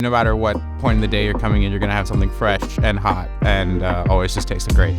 No matter what point in the day you're coming in, you're gonna have something fresh and hot and always just tasting great.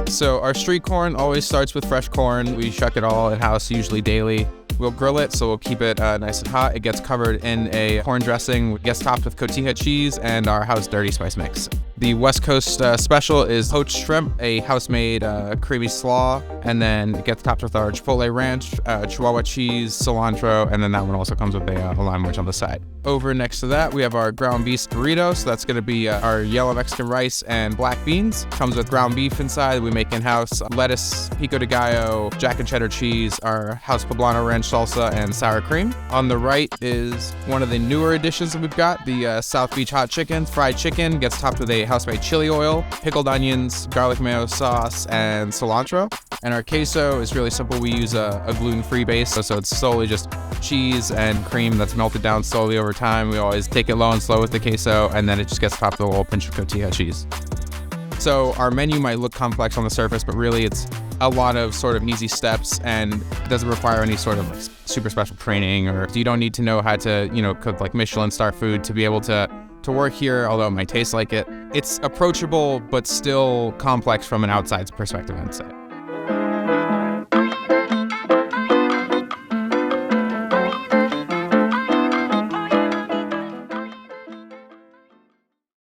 So our street corn always starts with fresh corn. We shuck it all in-house, usually daily. We'll grill it, so we'll keep it nice and hot. It gets covered in a corn dressing. It gets topped with cotija cheese and our house dirty spice mix. The West Coast special is poached shrimp, a house-made creamy slaw, and then it gets topped with our Chipotle ranch, Chihuahua cheese, cilantro, and then that one also comes with a lime wedge on the side. Over next to that, we have our ground beef burrito. So that's gonna be our yellow Mexican rice and black beans. Comes with ground beef inside. We make in-house lettuce, pico de gallo, jack and cheddar cheese, our house poblano ranch salsa, and sour cream. On the right is one of the newer additions that we've got, the South Beach hot chicken. Fried chicken gets topped with a house-made chili oil, pickled onions, garlic mayo sauce, and cilantro. And our queso is really simple. We use a gluten-free base, so it's solely just cheese and cream that's melted down slowly over time. We always take it low and slow with the queso, and then it just gets topped with a little pinch of cotija cheese. So our menu might look complex on the surface, but really it's a lot of sort of easy steps, and it doesn't require any sort of like super special training, or you don't need to know how to, cook like Michelin star food to be able to work here, although it might taste like it. It's approachable, but still complex from an outside perspective, I'd say.